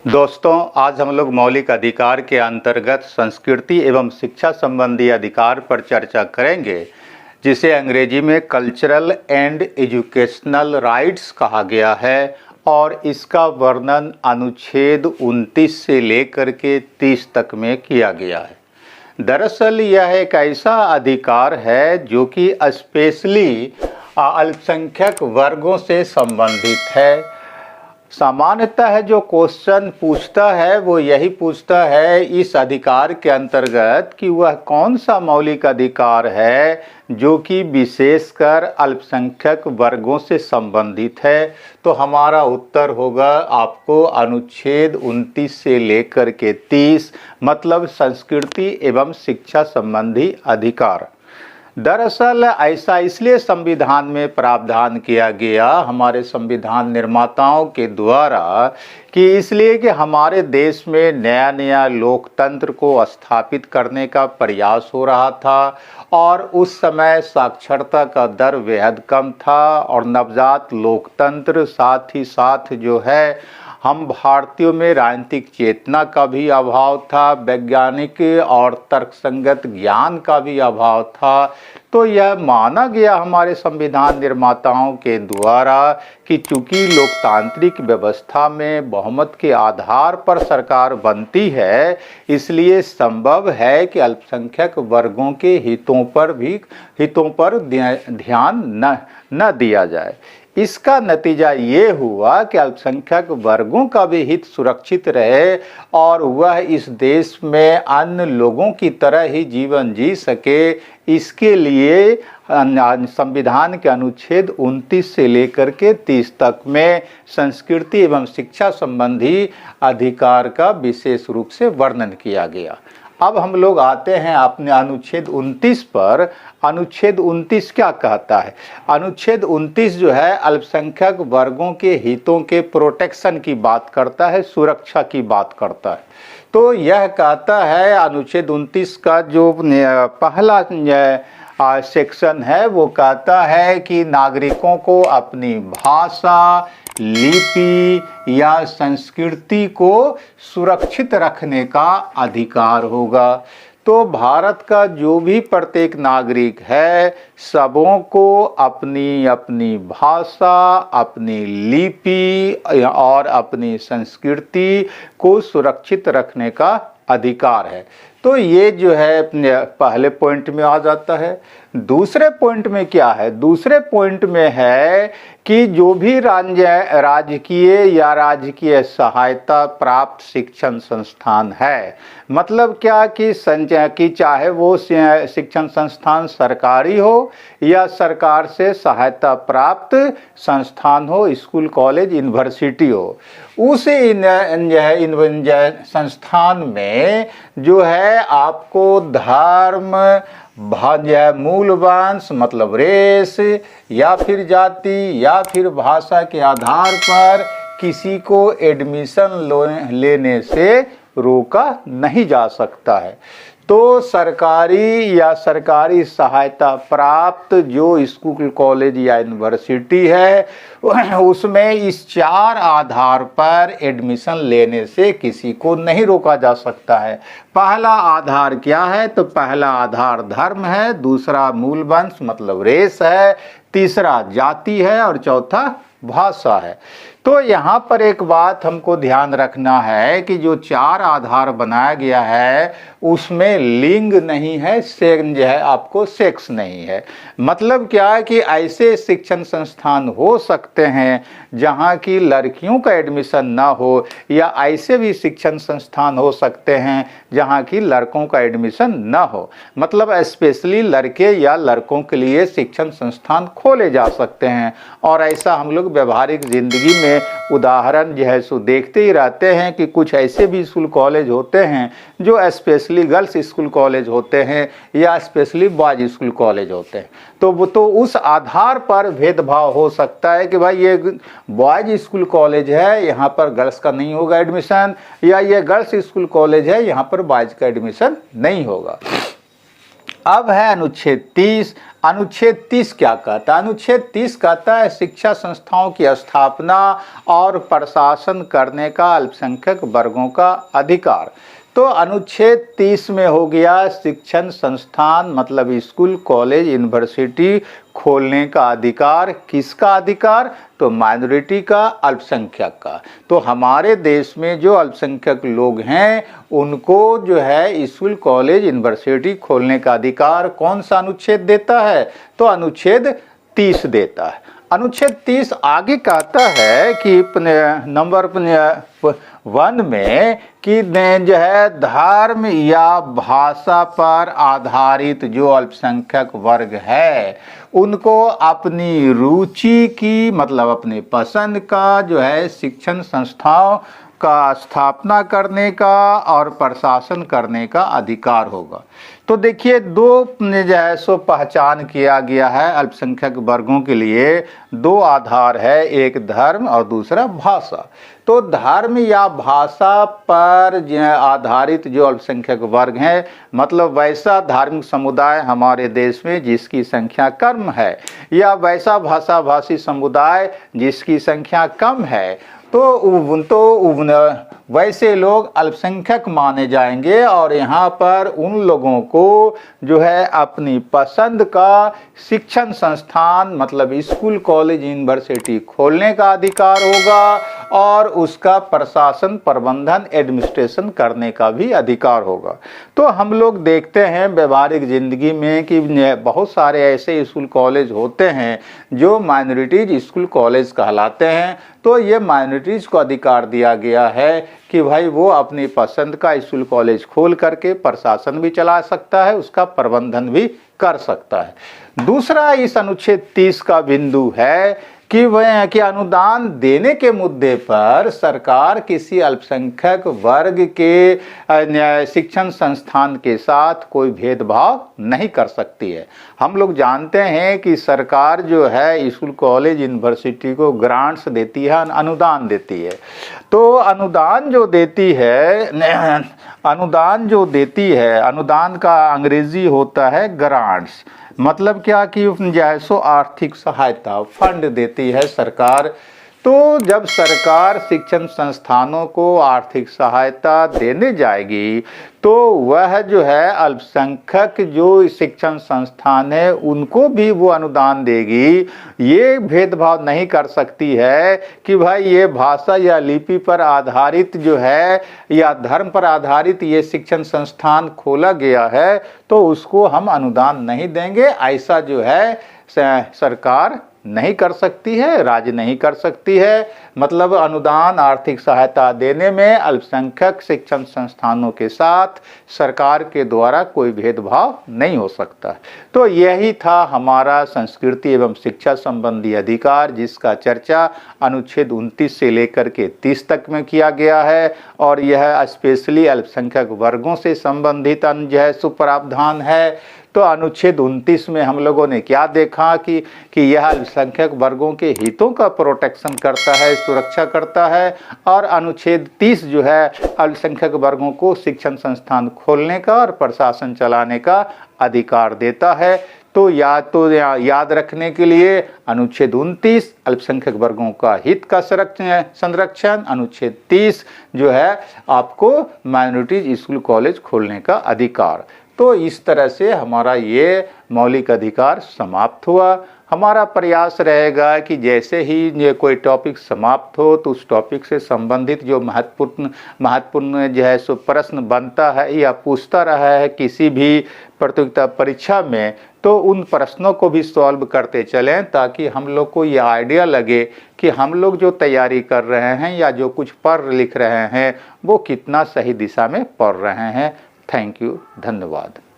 दोस्तों, आज हम लोग मौलिक अधिकार के अंतर्गत संस्कृति एवं शिक्षा संबंधी अधिकार पर चर्चा करेंगे, जिसे अंग्रेजी में कल्चरल एंड एजुकेशनल राइट्स कहा गया है और इसका वर्णन अनुच्छेद 29 से लेकर के 30 तक में किया गया है। दरअसल यह एक ऐसा अधिकार है जो कि स्पेशली अल्पसंख्यक वर्गों से संबंधित है। सामान्यतः जो क्वेश्चन पूछता है वो यही पूछता है इस अधिकार के अंतर्गत कि वह कौन सा मौलिक अधिकार है जो कि विशेषकर अल्पसंख्यक वर्गों से संबंधित है। तो हमारा उत्तर होगा आपको अनुच्छेद 29 से लेकर के 30, मतलब संस्कृति एवं शिक्षा संबंधी अधिकार। दरअसल ऐसा इसलिए संविधान में प्रावधान किया गया हमारे संविधान निर्माताओं के द्वारा कि इसलिए कि हमारे देश में नया नया लोकतंत्र को स्थापित करने का प्रयास हो रहा था और उस समय साक्षरता का दर बेहद कम था और नवजात लोकतंत्र साथ ही साथ जो है हम भारतीयों में राजनीतिक चेतना का भी अभाव था, वैज्ञानिक और तर्कसंगत ज्ञान का भी अभाव था। तो यह माना गया हमारे संविधान निर्माताओं के द्वारा कि चूंकि लोकतांत्रिक व्यवस्था में बहुमत के आधार पर सरकार बनती है, इसलिए संभव है कि अल्पसंख्यक वर्गों के हितों पर ध्यान न दिया जाए। इसका नतीजा ये हुआ कि अल्पसंख्यक वर्गों का भी हित सुरक्षित रहे और वह इस देश में अन्य लोगों की तरह ही जीवन जी सके। इसके लिए संविधान के अनुच्छेद 29 से लेकर के 30 तक में संस्कृति एवं शिक्षा संबंधी अधिकार का विशेष रूप से वर्णन किया गया। अब हम लोग आते हैं अपने अनुच्छेद 29 पर। अनुच्छेद 29 क्या कहता है? अनुच्छेद 29 जो है अल्पसंख्यक वर्गों के हितों के प्रोटेक्शन की बात करता है, सुरक्षा की बात करता है। तो यह कहता है अनुच्छेद 29 का जो पहला सेक्शन है वो कहता है कि नागरिकों को अपनी भाषा, लिपि या संस्कृति को सुरक्षित रखने का अधिकार होगा। तो भारत का जो भी प्रत्येक नागरिक है, सबों को अपनी अपनी भाषा, अपनी लिपि और अपनी संस्कृति को सुरक्षित रखने का अधिकार है। तो ये जो है पहले पॉइंट में आ जाता है। दूसरे पॉइंट में क्या है? दूसरे पॉइंट में है कि जो भी राजकीय या राजकीय सहायता प्राप्त शिक्षण संस्थान है, मतलब क्या कि चाहे वो शिक्षण संस्थान सरकारी हो या सरकार से सहायता प्राप्त संस्थान हो, स्कूल, कॉलेज, यूनिवर्सिटी हो, उस संस्थान में जो है आपको धर्म, मूल वंश मतलब रेस या फिर जाति या फिर भाषा के आधार पर किसी को एडमिशन लेने से रोका नहीं जा सकता है। तो सरकारी या सरकारी सहायता प्राप्त जो स्कूल, कॉलेज या यूनिवर्सिटी है उसमें इस 4 आधार पर एडमिशन लेने से किसी को नहीं रोका जा सकता है। पहला आधार क्या है? तो पहला आधार धर्म है, दूसरा मूल वंश मतलब रेस है, तीसरा जाति है और चौथा भाषा है। तो यहाँ पर एक बात हमको ध्यान रखना है कि जो 4 आधार बनाया गया है उसमें लिंग नहीं है, जो है आपको सेक्स नहीं है। मतलब क्या है कि ऐसे शिक्षण संस्थान हो सकते हैं जहाँ की लड़कियों का एडमिशन ना हो, या ऐसे भी शिक्षण संस्थान हो सकते हैं जहाँ की लड़कों का एडमिशन ना हो। मतलब स्पेशली लड़के या लड़कों के लिए शिक्षण संस्थान खोले जा सकते हैं और ऐसा हम लोग व्यवहारिक जिंदगी में उदाहरण जो है सो देखते ही रहते हैं कि कुछ ऐसे भी स्कूल कॉलेज होते हैं जो स्पेशली गर्ल्स स्कूल कॉलेज होते हैं या स्पेशली बॉयज स्कूल कॉलेज होते हैं। तो उस आधार पर भेदभाव हो सकता है कि भाई ये बॉयज स्कूल कॉलेज है, यहाँ पर गर्ल्स का नहीं होगा एडमिशन, या ये गर्ल्स स्कूल कॉलेज है, यहाँ पर बॉयज का एडमिशन नहीं होगा। अब है अनुच्छेद 30। अनुच्छेद 30 क्या कहता है? अनुच्छेद 30 कहता है शिक्षा संस्थाओं की स्थापना और प्रशासन करने का अल्पसंख्यक वर्गों का अधिकार। तो अनुच्छेद 30 में हो गया शिक्षण संस्थान मतलब स्कूल कॉलेज यूनिवर्सिटी खोलने का अधिकार। किसका अधिकार? तो माइनॉरिटी का, अल्पसंख्यक का। तो हमारे देश में जो अल्पसंख्यक लोग हैं उनको जो है स्कूल कॉलेज यूनिवर्सिटी खोलने का अधिकार कौन सा अनुच्छेद देता है? तो अनुच्छेद 30 देता है। अनुच्छेद 30 आगे कहता है कि नंबर 1 में कि जो है धर्म या भाषा पर आधारित जो अल्पसंख्यक वर्ग है उनको अपनी रुचि की मतलब अपने पसंद का जो है शिक्षण संस्थाओं का स्थापना करने का और प्रशासन करने का अधिकार होगा। तो देखिए दो जो है सो पहचान किया गया है अल्पसंख्यक वर्गों के लिए। दो आधार है, एक धर्म और दूसरा भाषा। तो धर्म या भाषा पर आधारित जो अल्पसंख्यक वर्ग हैं मतलब वैसा धार्मिक समुदाय हमारे देश में जिसकी संख्या कम है या वैसा भाषा भाषी समुदाय जिसकी संख्या कम है तो वैसे लोग अल्पसंख्यक माने जाएंगे। और यहाँ पर उन लोगों को जो है अपनी पसंद का शिक्षण संस्थान मतलब स्कूल कॉलेज यूनिवर्सिटी खोलने का अधिकार होगा और उसका प्रशासन प्रबंधन एडमिनिस्ट्रेशन करने का भी अधिकार होगा। तो हम लोग देखते हैं व्यवहारिक ज़िंदगी में कि बहुत सारे ऐसे स्कूल कॉलेज होते हैं जो माइनॉरिटीज स्कूल कॉलेज कहलाते हैं। तो ये माइनॉरिटीज को अधिकार दिया गया है कि भाई वो अपनी पसंद का स्कूल कॉलेज खोल करके प्रशासन भी चला सकता है, उसका प्रबंधन भी कर सकता है। दूसरा इस अनुच्छेद 30 का बिंदु है कि वह कि अनुदान देने के मुद्दे पर सरकार किसी अल्पसंख्यक वर्ग के शिक्षण संस्थान के साथ कोई भेदभाव नहीं कर सकती है। हम लोग जानते हैं कि सरकार जो है स्कूल कॉलेज यूनिवर्सिटी को ग्रांट्स देती है, अनुदान देती है। तो अनुदान जो देती है अनुदान का अंग्रेजी होता है ग्रांट्स। मतलब क्या कि जैसो आर्थिक सहायता फंड देती है सरकार। तो जब सरकार शिक्षण संस्थानों को आर्थिक सहायता देने जाएगी तो वह जो है अल्पसंख्यक जो शिक्षण संस्थान है उनको भी वो अनुदान देगी। ये भेदभाव नहीं कर सकती है कि भाई ये भाषा या लिपि पर आधारित जो है या धर्म पर आधारित ये शिक्षण संस्थान खोला गया है तो उसको हम अनुदान नहीं देंगे। ऐसा जो है सरकार नहीं कर सकती है, राज्य नहीं कर सकती है। मतलब अनुदान आर्थिक सहायता देने में अल्पसंख्यक शिक्षण संस्थानों के साथ सरकार के द्वारा कोई भेदभाव नहीं हो सकता। तो यही था हमारा संस्कृति एवं शिक्षा संबंधी अधिकार जिसका चर्चा अनुच्छेद 29 से लेकर के 30 तक में किया गया है। और यह स्पेशली अल्पसंख्यक वर्गों से संबंधित जो है सुप्रावधान है। तो अनुच्छेद 29 में हम लोगों ने क्या देखा कि यह अल्पसंख्यक वर्गों के हितों का प्रोटेक्शन करता है, सुरक्षा करता है। और अनुच्छेद 30 जो है अल्पसंख्यक वर्गों को शिक्षण संस्थान खोलने का और प्रशासन चलाने का अधिकार देता है। तो याद रखने के लिए अनुच्छेद 29 अल्पसंख्यक वर्गों का हित का संरक्षण, अनुच्छेद 30 जो है आपको माइनॉरिटीज स्कूल कॉलेज खोलने का अधिकार। तो इस तरह से हमारा ये मौलिक अधिकार समाप्त हुआ। हमारा प्रयास रहेगा कि जैसे ही ये कोई टॉपिक समाप्त हो तो उस टॉपिक से संबंधित जो महत्वपूर्ण जो है सो प्रश्न बनता है या पूछता रहा है किसी भी प्रतियोगिता परीक्षा में, तो उन प्रश्नों को भी सॉल्व करते चलें ताकि हम लोग को ये आइडिया लगे कि हम लोग जो तैयारी कर रहे हैं या जो कुछ पढ़ लिख रहे हैं वो कितना सही दिशा में पढ़ रहे हैं। थैंक यू, धन्यवाद।